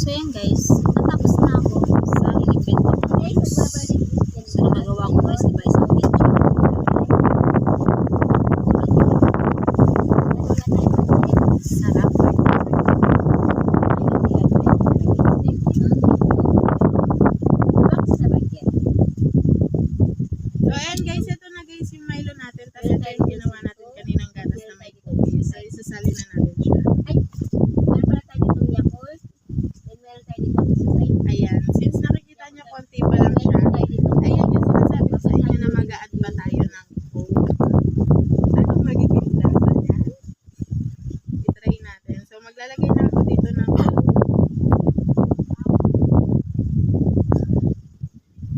So yan guys, natapos na ako sa inibento ko juice. So nagagawa ko guys, diba isang video. Sarap. So ayan guys, ito na guys yung Milo natin. Tapos ito yung ginawa natin kaninang gatas na may cookies. So isasali na natin siya. Ayan, since nakikita nyo konti pa lang siya, ayan yung sinasabi ko sa inyo na mag-a-add ba tayo ng Coke. Anong magiging lasa niya? I-try natin. So maglalagay na ako dito ng Coke.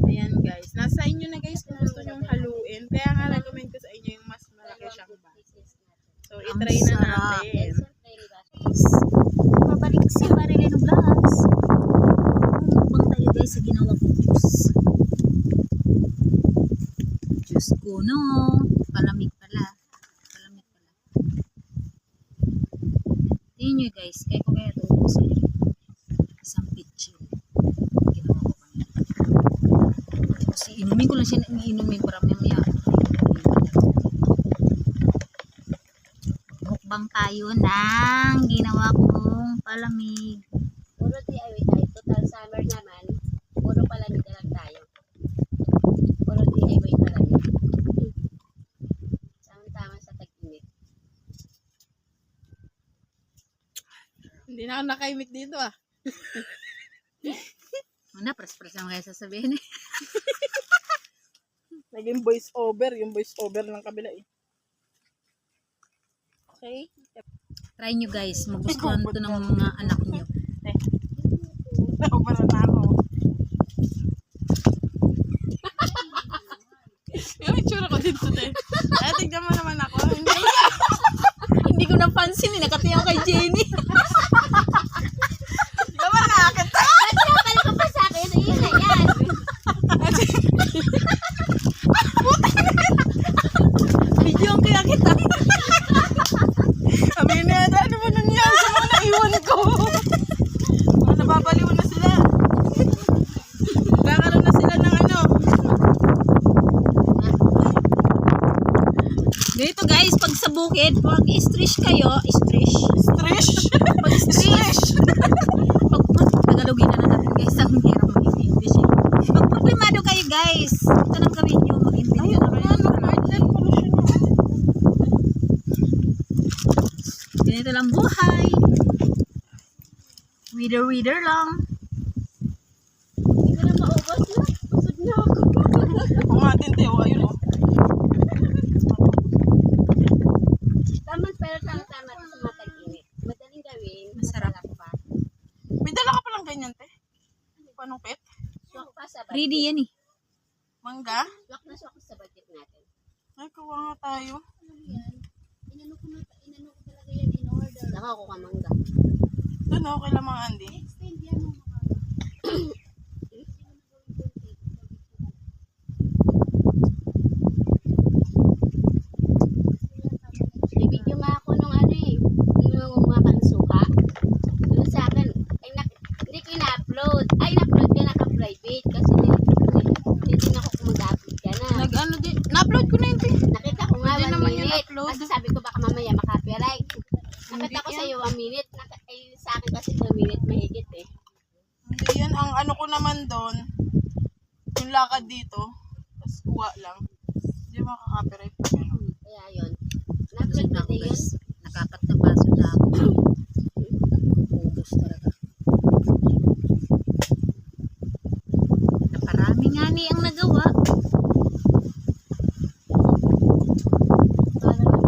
Ayan guys, nasa inyo na guys kung gusto nyong haluin. Kaya nga recommend ko sa inyo yung mas malaki siyang bag. So i-try na natin. Babalik si Marilyn Vlogs. Mukbang tayo guys sa ginawa kong juice. Juice ko no. Palamig pala. Palamig pala. Tingnan nyo guys. Kaya ito ubusin. Isang pitchin. Ginawa ko kanina. Kasi inumin ko lang siya. Inumin para mamaya. Mukbang tayo ng ginawa kong palamig. Puro DIY tayo. Total summer naman. Puro palamig na lang tayo. Puro DIY palamig. Tama sa tag-init. Hindi na ako nakaimik dito ah. Una, pres-pres naman kaya sasabihin eh. Naging voice over. Yung voice over ng kabila eh. Okay. Try nyo guys. Magustuhan to ng mga anak nyo. Over na ako. Yung itsura ko dito tayo. Ay, tignan mo naman ako. Hindi ko napansin eh. Nakatiyaw kay Jenny. Ikaw ba nakakit? Kapal ko pa sa akin. Ayun na yan. Video ang kaya kita. Sabi niya, ano mo nangyari sa mga naiwan ko? Nababaliw na sila. Kakaroon na sila ng ano. Dito guys, pag sa bukid, pag stretch kayo, stretch. Stress. Pag stretch. Pag Tagalogin na natin guys. Ang hirap mag-English eh. Pag problemado kayo guys, ito lang gawin nyo. Mag-English na rin. Ganito lang buhay. Wither lang. Hindi ko na maubos na. Usod na ako. Ang atin, Teo. Ayun o. Pero tama sa mga tag-init. Madaling gawin. Masarap pa. May dala ka palang ganyan, te. Panupit. Swak pa sa budget. Ready yan eh. Mangga. Swak na swak sa budget natin. Ay, kuha nga tayo. Inano ko talaga yan in order. Saka ako kamangga. Doon ako kay Lamang Andy. Extend yan mo mga. Ibigyo nga ako nung ano eh. Nung mga kansuka. Doon sa akin. Ay, hindi ko ina-upload. Ay, na-upload ka naka-private. Kasi hindi din ako kung mag-upload ka na. Nag-ano din. Na-upload ko na yun, te. Nakita ko nga Hindi 1 naman yun minute. upload. Kasi sabi ko baka mamaya makapiright. Nakita ko yan. sa'yo 1 minute. Ay, sa akin kasi 2 minute mahigit eh. Hindi yan. Ang ano ko naman doon, yung lakad dito, tapos kuha lang. Hindi makaka-copyright pa gano'n. Kaya yun. Busog Na-upload na na ako din yun. guys. Nakakat na baso na ako. Ubus talaga. Naparami nga ni ang nagawa. Para lang.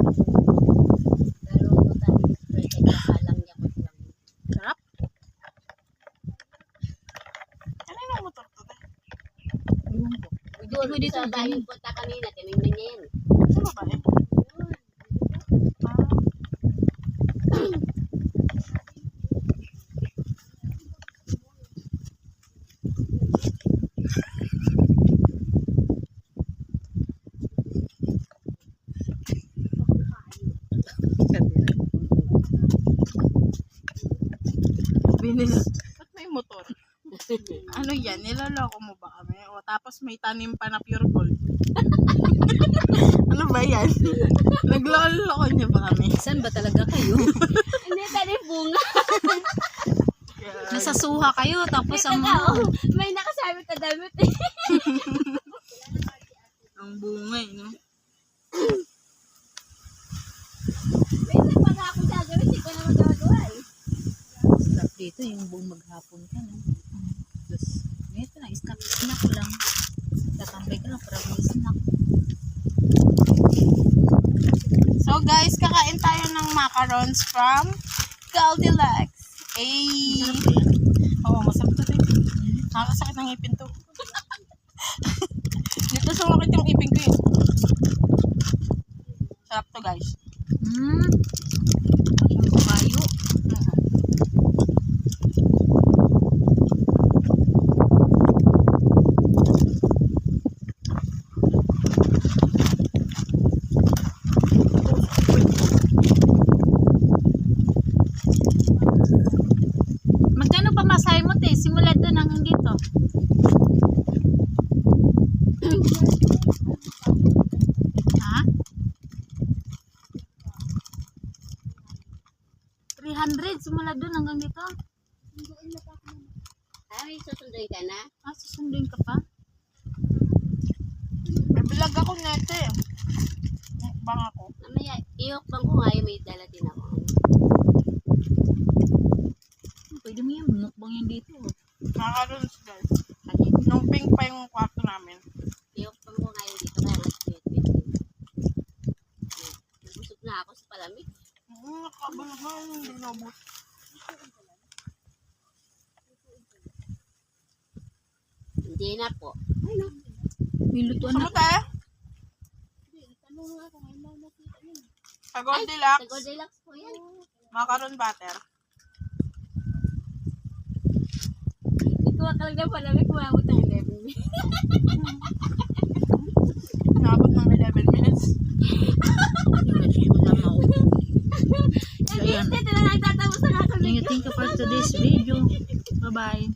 Pero total display kaya kalang yakot lang. Sarap. Ano yung motor to, te? Ewan ko. Doon, Pwede dito sa bahay dyan. yung punta kanina, tinignan niya yan. Sa babae? Binis. Ba't may motor. Ano yan? Niloloko mo ba kami? O tapos may tanim pa na pure gold. Ano ba yan? Nagloloko niyo ba kami? Saan ba talaga kayo? Hindi, tali bunga. Nasa suha kayo, tapos ang May nakasabit na damit eh. Ang bungay, no? May isa pa nga ako gagawin, hindi ko na magagawa eh. sarap dito, yung buong maghapon ka na. Tapos, ito na, snack lang. Tatambay ka lang para may snack. So guys, kakain tayo ng macarons from Goldilocks. Ay! Oo, masarap to din. Nakakasakit ng ipin to. Dito sumakit yung ipin ko yun. Sarap to guys. Yung kabayo. Magkano pa masahe mo, te? Simula doon hanggang dito. Ha? 300 simula doon hanggang dito. Ay, susunduin ka na? Susunduin ka pa? May vlog ako neto eh. Bang ako. Mamaya, iokbang ko nga yung may dala din ako. Pwede mo yan, mukbang yan dito. Macarons guys. Nung pink pa yung kwarto namin. Iokbang ko nga yung dito, kaya nga sweet. Nabusog na ako sa palamig. Nakabalahan yung binobot. Hindi na po. Ay, no. May lutuan Saan na. mo tayo? Sa Ay, Goldilocks. sa Goldilocks po yan. Macaron butter. Ito ka lang na palamig, kumabot ng 11 minutes. Nabot ng 11 minutes. So, yan. Ito na nagtatapos na ako. Thank you for today's video. Bye-bye.